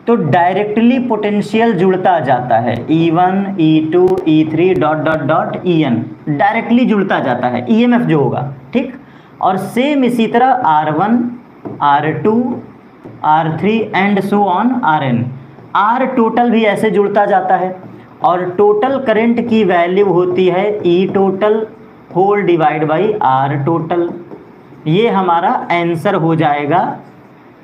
तो डायरेक्टली पोटेंशियल जुड़ता जाता है, E1 E2 E3 dot dot dot En directly जुड़ता जाता है, EMF जो होगा, ठीक। और सेम इसी तरह R1 R2 R3 and so on Rn, R total भी ऐसे जुड़ता जाता है, और टोटल करंट की वैल्यू होती है E total whole divide by R total. ये हमारा आंसर हो जाएगा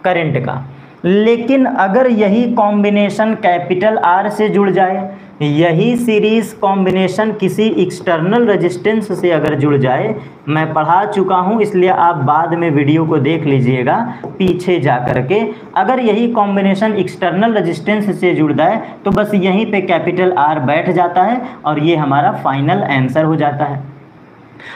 करंट का। लेकिन अगर यही कॉम्बिनेशन कैपिटल R से जुड़ जाए, यही सीरीज कॉम्बिनेशन किसी एक्सटर्नल रेजिस्टेंस से अगर जुड़ जाए, मैं पढ़ा चुका हूँ इसलिए आप बाद में वीडियो को देख लीजिएगा पीछे जा कर के। अगर यही कॉम्बिनेशन एक्सटर्नल रेजिस्टेंस से जुड़ जाए तो बस यहीं पे कैपिटल R बैठ जाता है और ये हमारा फाइनल आंसर हो जाता है।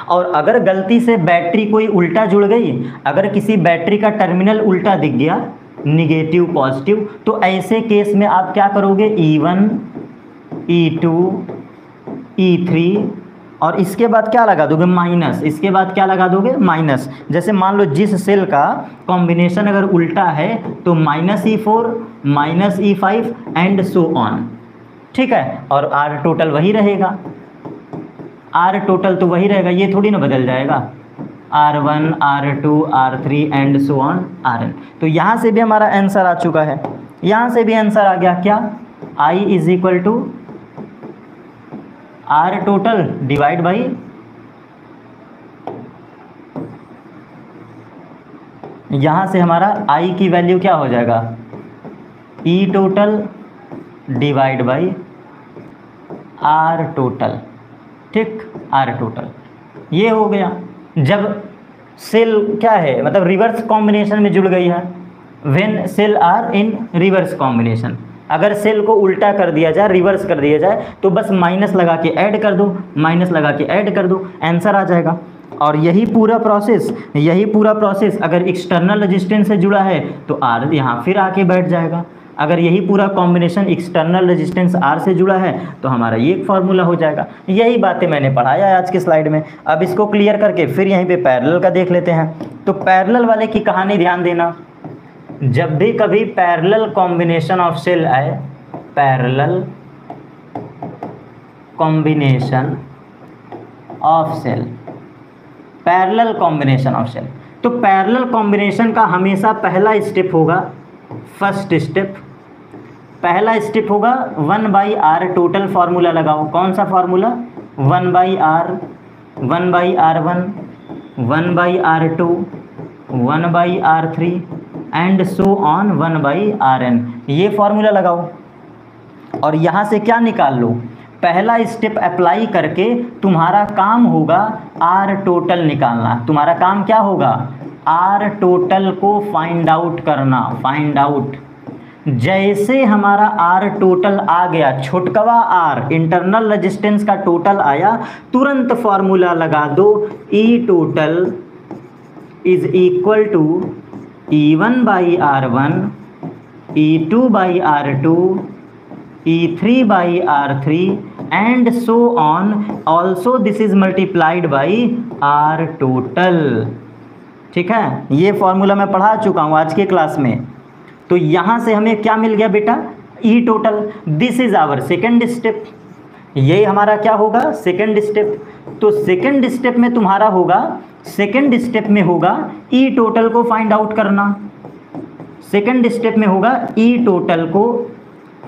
और अगर गलती से बैटरी कोई उल्टा जुड़ गई, अगर किसी बैटरी का टर्मिनल उल्टा दिख गया, निगेटिव पॉजिटिव, तो ऐसे केस में आप क्या करोगे, E1 E2 E3 और इसके बाद क्या लगा दोगे, माइनस, इसके बाद क्या लगा दोगे, माइनस। जैसे मान लो जिस सेल का कॉम्बिनेशन अगर उल्टा है तो -E4 -E5 and so on, ठीक है। और R टोटल वही रहेगा, R टोटल तो वही रहेगा, ये थोड़ी ना बदल जाएगा, R1 R2 R3 and so on Rn। तो यहाँ से भी हमारा आंसर आ चुका है, यहाँ से भी आंसर आ गया, क्या, I is equal to R total divide by, यहाँ से हमारा I की वैल्यू क्या हो जाएगा, E total divide by R total, ठीक, R टोटल ये हो गया। जब सेल क्या है, मतलब रिवर्स कॉम्बिनेशन में जुड़ गई है, when cell are in reverse combination, अगर सेल को उल्टा कर दिया जाए, रिवर्स कर दिया जाए, तो बस माइनस लगा के ऐड कर दो, माइनस लगा के ऐड कर दो, आंसर आ जाएगा। और यही पूरा प्रोसेस अगर एक्सटर्नल रेजिस्टेंस से जुड़ा है तो R यहाँ फिर आके बैठ जाएगा। अगर यही पूरा कॉम्बिनेशन एक्सटर्नल रेजिस्टेंस R से जुड़ा है तो हमारा ये फार्मूला हो जाएगा। यही बातें मैंने पढ़ाया है आज के स्लाइड में। अब इसको क्लियर करके फिर यहीं पे पैरेलल का देख लेते हैं। तो पैरेलल वाले की कहानी ध्यान देना, जब भी कभी पैरेलल कॉम्बिनेशन ऑफ सेल आए, parallel combination of cell, parallel combination of cell, तो पैरेलल कॉम्बिनेशन का हमेशा पहला स्टेप होगा, फर्स्ट स्टेप, पहला स्टेप होगा 1/r टोटल फार्मूला लगाओ। कौन सा formula, 1/r 1/R1, 1/R2, 1/R3 and so on 1/Rn। ये फॉर्मूला लगाओ और यहाँ से क्या निकाल लो, पहला स्टेप अप्लाई करके तुम्हारा काम होगा आर टोटल निकालना। तुम्हारा काम क्या होगा, आर टोटल को फाइंड आउट करना, फाइंड आउट। जैसे हमारा आर टोटल आ गया, छोटकवा आर इंटरनल रेजिस्टेंस का टोटल आया, तुरंत फॉर्मूला लगा दो, E total is equal to E1/R1, E2/R2, E3/R3 and so on, also this is multiplied by R total. ठीक है, ये फॉर्मूला मैं पढ़ा चुका हूँ आज के क्लास में। तो यहाँ से हमें क्या मिल गया बेटा, E total. This is our second step, ये हमारा क्या होगा, सेकेंड स्टेप। तो सेकेंड स्टेप में तुम्हारा होगा, सेकेंड स्टेप में होगा ई टोटल को फाइंड आउट करना। सेकेंड स्टेप में होगा ई टोटल को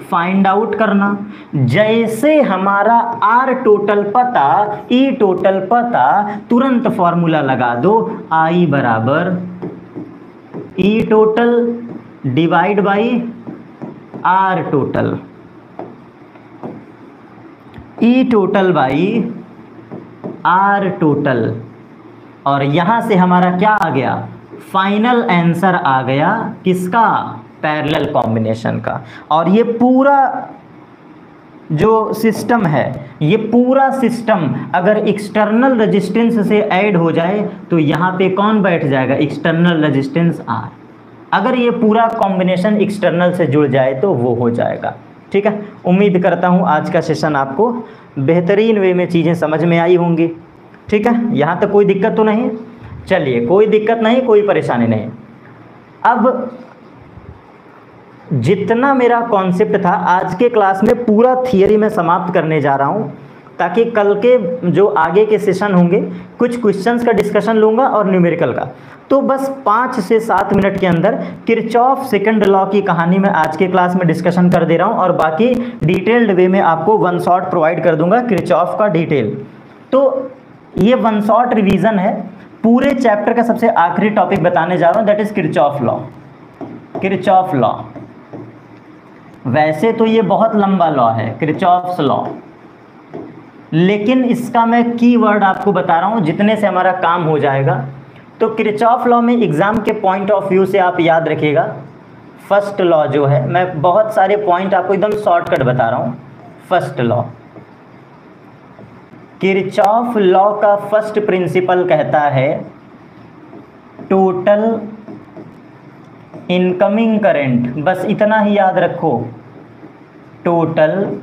फाइंड आउट करना। जैसे हमारा आर टोटल पता, ई टोटल पता, तुरंत फॉर्मूला लगा दो, आई बराबर E total divide by R total, E total by R total. और यहाँ से हमारा क्या आ गया, फाइनल आंसर आ गया किसका, पैरेलल कॉम्बिनेशन का। और ये पूरा जो सिस्टम है, ये पूरा सिस्टम अगर एक्सटर्नल रेजिस्टेंस से ऐड हो जाए तो यहाँ पे कौन बैठ जाएगा, एक्सटर्नल रेजिस्टेंस आर। अगर ये पूरा कॉम्बिनेशन एक्सटर्नल से जुड़ जाए तो वो हो जाएगा। ठीक है, उम्मीद करता हूँ आज का सेशन आपको बेहतरीन वे में चीज़ें समझ में आई होंगी। ठीक है, यहाँ तक कोई दिक्कत तो नहीं, चलिए कोई दिक्कत नहीं, कोई परेशानी नहीं। अब जितना मेरा कॉन्सेप्ट था आज के क्लास में पूरा थियरी में समाप्त करने जा रहा हूँ, ताकि कल के जो आगे के सेशन होंगे कुछ क्वेश्चंस का डिस्कशन लूँगा और न्यूमेरिकल का। तो बस 5 से 7 मिनट के अंदर किरचॉफ सेकंड लॉ की कहानी मैं आज के क्लास में डिस्कशन कर दे रहा हूँ, और बाकी डिटेल्ड वे में आपको वन शॉट प्रोवाइड कर दूंगा किरचॉफ का डिटेल। तो ये वन शॉट रिवीजन है, पूरे चैप्टर का सबसे आखिरी टॉपिक बताने जा रहा हूँ, that is Kirchhoff law. Kirchhoff law वैसे तो ये बहुत लंबा लॉ है, किरचॉफ्स लॉ, लेकिन इसका मैं कीवर्ड आपको बता रहा हूँ जितने से हमारा काम हो जाएगा। तो किरचॉफ लॉ में एग्जाम के पॉइंट ऑफ व्यू से आप याद रखिएगा, फर्स्ट लॉ जो है, मैं बहुत सारे पॉइंट आपको एकदम शॉर्टकट बता रहा हूँ। फर्स्ट लॉ, किरचॉफ लॉ का फर्स्ट प्रिंसिपल कहता है टोटल इनकमिंग करंट, बस इतना ही याद रखो, total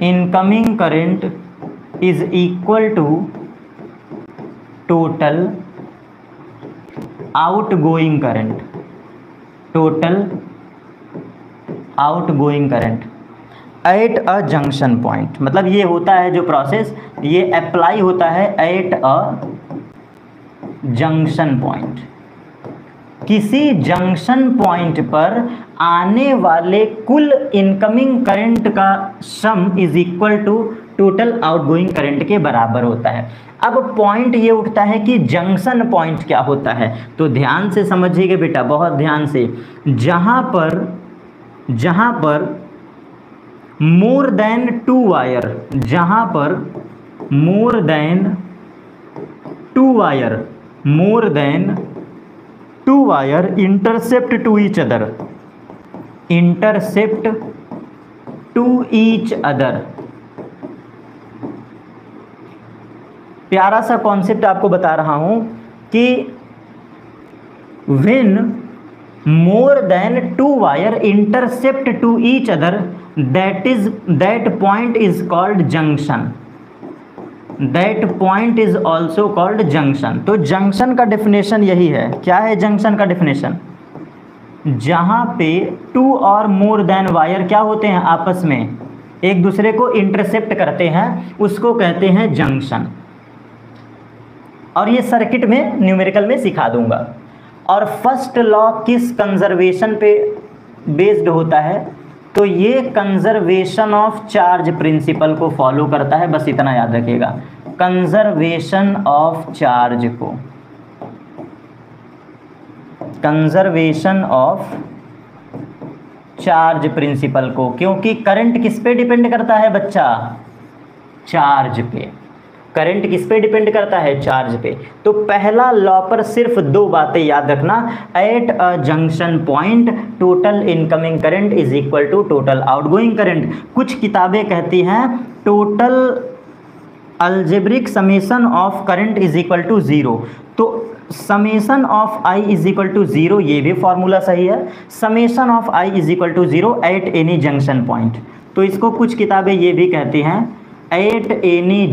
incoming current is equal to total outgoing current, total outgoing current at a junction point. मतलब ये होता है जो प्रोसेस, ये अप्लाई होता है एट अ जंक्शन पॉइंट। किसी जंक्शन पॉइंट पर आने वाले कुल इनकमिंग करंट का sum is equal to total outgoing current के बराबर होता है। अब पॉइंट ये उठता है कि जंक्शन पॉइंट क्या होता है, तो ध्यान से समझिएगा बेटा, बहुत ध्यान से। जहाँ पर मोर देन 2 वायर, जहाँ पर more than 2 wire, more than 2 wire intercept to each other, intercept to each other. प्यारा सा कॉन्सेप्ट आपको बता रहा हूं कि when more than 2 wire intercept to each other, that point is called junction, that point is also called junction। तो junction का definition यही है। क्या है जंक्शन का डेफिनेशन, जहां पे 2 और मोर देन वायर क्या होते हैं, आपस में एक दूसरे को इंटरसेप्ट करते हैं, उसको कहते हैं जंक्शन। और ये सर्किट में न्यूमेरिकल में सिखा दूंगा। और फर्स्ट लॉ किस कंजर्वेशन पे बेस्ड होता है, तो ये कंजर्वेशन ऑफ चार्ज प्रिंसिपल को फॉलो करता है, बस इतना याद रखिएगा। कंजर्वेशन ऑफ चार्ज को, कंजर्वेशन ऑफ चार्ज प्रिंसिपल को, क्योंकि करंट किस पे डिपेंड करता है बच्चा? चार्ज पे। करंट किस पे डिपेंड करता है? चार्ज पे। तो पहला लॉ पर सिर्फ दो बातें याद रखना, at a junction point total incoming current is equal to total outgoing current. कुछ किताबें कहती हैं total algebraic summation of current is equal to 0, तो summation of I is equal to 0, ये भी फॉर्मूला सही है। Summation of I is equal to 0 at any junction point, तो इसको कुछ किताबें ये भी कहती हैं at any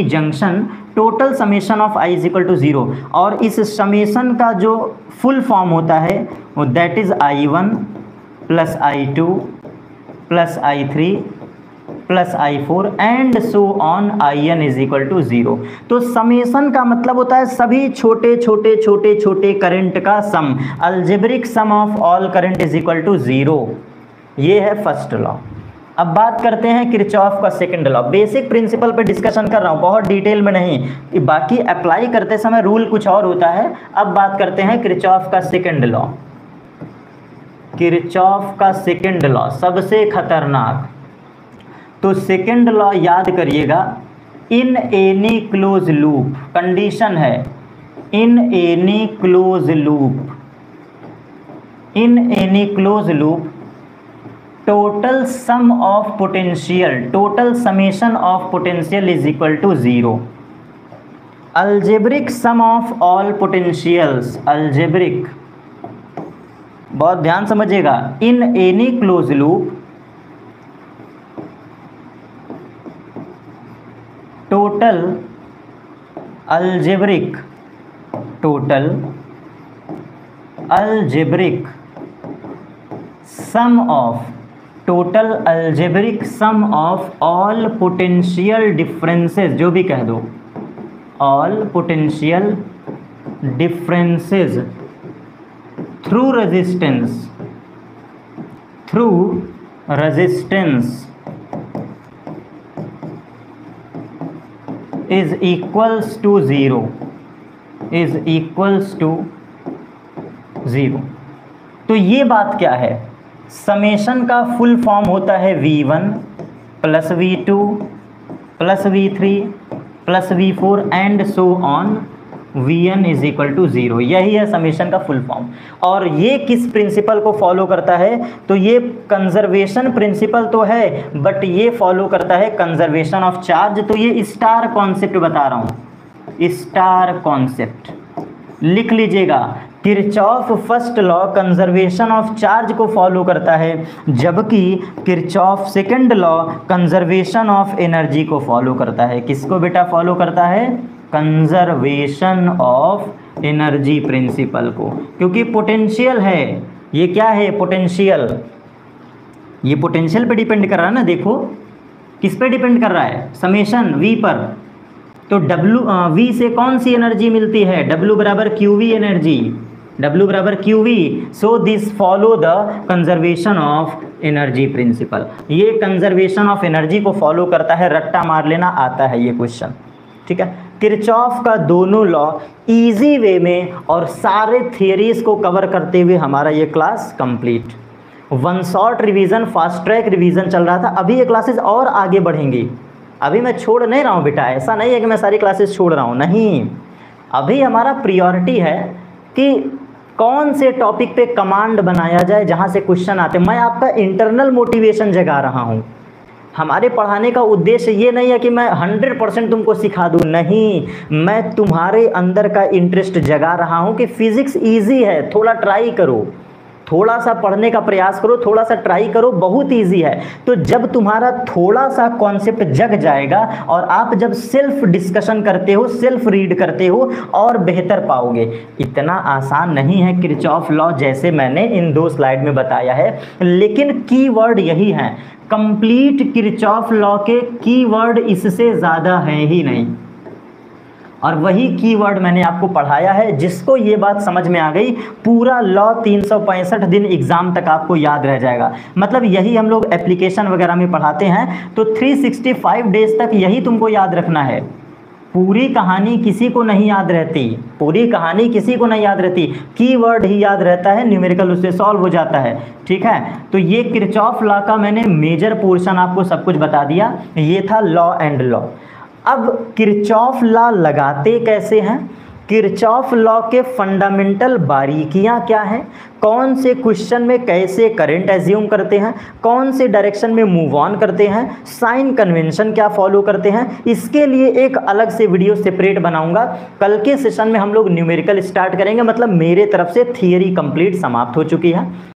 junction total summation of I is equal to 0, और इस समेशन का जो फुल फॉर्म होता है वो that is I1 plus I2 plus I3 plus I4 and so on In is equal to 0। तो समेशन का मतलब होता है सभी छोटे छोटे छोटे छोटे करंट का sum, algebraic sum of all current is equal to 0। ये है फर्स्ट लॉ। अब बात करते हैं किरचॉफ का सेकंड लॉ। बेसिक प्रिंसिपल पे डिस्कशन कर रहा हूँ, बहुत डिटेल में नहीं, बाकी अप्लाई करते समय रूल कुछ और होता है। अब बात करते हैं किरचॉफ का सेकंड लॉ। किरचॉफ का सेकंड लॉ सबसे खतरनाक। तो सेकंड लॉ याद करिएगा, in any close loop, condition है in any close loop, in any close loop total sum of potential, total summation of potential is equal to 0। Algebraic sum of all potentials, algebraic, बहुत ध्यान समझिएगा, in any close loop total algebraic, total algebraic sum of, total algebraic sum of all potential differences, जो भी कह दो, all potential differences through resistance, through resistance is equals to 0, is equals to 0। तो ये बात क्या है? समेशन का फुल फॉर्म होता है V1 plus V2 plus V3 plus V4 and so on Vn is equal to 0। यही है समेशन का फुल फॉर्म। और ये किस प्रिंसिपल को फॉलो करता है? तो ये कंजर्वेशन प्रिंसिपल तो है, बट ये फॉलो करता है कंजर्वेशन ऑफ चार्ज। तो ये स्टार कॉन्सेप्ट बता रहा हूँ, स्टार कॉन्सेप्ट लिख लीजिएगा। Kirchhoff first law conservation of charge को फॉलो करता है, जबकि Kirchhoff second law conservation of energy को फॉलो करता है। किसको बेटा फॉलो करता है? कंजर्वेशन ऑफ एनर्जी प्रिंसिपल को, क्योंकि पोटेंशियल है। ये क्या है? पोटेंशियल। ये पोटेंशियल पे डिपेंड कर रहा है ना। देखो किस पे डिपेंड कर रहा है? समेशन V पर। तो V से कौन सी एनर्जी मिलती है? W बराबर QV एनर्जी, W बराबर QV। So this follow the conservation of energy principal. ये कंजर्वेशन ऑफ एनर्जी को फॉलो करता है। रट्टा मार लेना आता है ये क्वेश्चन, ठीक है। किरचॉफ का दोनों लॉ इजी वे में और सारे थियरीज को कवर करते हुए हमारा ये class complete. One shot revision, fast track revision चल रहा था। अभी ये क्लासेस और आगे बढ़ेंगी। अभी मैं छोड़ नहीं रहा हूँ बेटा, ऐसा नहीं है कि मैं सारी क्लासेस छोड़ रहा हूँ, नहीं। अभी हमारा प्रियोरिटी है कि कौन से टॉपिक पे कमांड बनाया जाए जहाँ से क्वेश्चन आते। मैं आपका इंटरनल मोटिवेशन जगा रहा हूँ। हमारे पढ़ाने का उद्देश्य ये नहीं है कि मैं 100% तुमको सिखा दूँ, नहीं। मैं तुम्हारे अंदर का इंटरेस्ट जगा रहा हूँ कि फिज़िक्स इजी है, थोड़ा ट्राई करो, थोड़ा सा पढ़ने का प्रयास करो, थोड़ा सा ट्राई करो, बहुत इजी है। तो जब तुम्हारा थोड़ा सा कॉन्सेप्ट जग जाएगा और आप जब सेल्फ डिस्कशन करते हो, सेल्फ रीड करते हो, और बेहतर पाओगे। इतना आसान नहीं है किरचॉफ लॉ जैसे मैंने इन 2 स्लाइड में बताया है, लेकिन कीवर्ड यही है। कंप्लीट किरचॉफ लॉ के कीवर्ड इससे ज़्यादा हैं ही नहीं। और वही कीवर्ड मैंने आपको पढ़ाया है। जिसको ये बात समझ में आ गई, पूरा लॉ 365 दिन एग्जाम तक आपको याद रह जाएगा। मतलब यही हम लोग एप्लीकेशन वगैरह में पढ़ाते हैं, तो 365 डेज तक यही तुमको याद रखना है। पूरी कहानी किसी को नहीं याद रहती, पूरी कहानी किसी को नहीं याद रहती, कीवर्ड ही याद रहता है, न्यूमेरिकल उससे सॉल्व हो जाता है। ठीक है, तो ये किरचॉफ लॉ का मैंने मेजर पोर्शन आपको सब कुछ बता दिया। ये था लॉ एंड लॉ। अब किरचॉफ लॉ लगाते कैसे हैं, किरचॉफ लॉ के फंडामेंटल बारीकियां क्या हैं, कौन से क्वेश्चन में कैसे करंट एज्यूम करते हैं, कौन से डायरेक्शन में मूव ऑन करते हैं, साइन कन्वेंशन क्या फॉलो करते हैं, इसके लिए एक अलग से वीडियो सेपरेट बनाऊंगा। कल के सेशन में हम लोग न्यूमेरिकल स्टार्ट करेंगे। मतलब मेरे तरफ से थियरी कंप्लीट समाप्त हो चुकी है।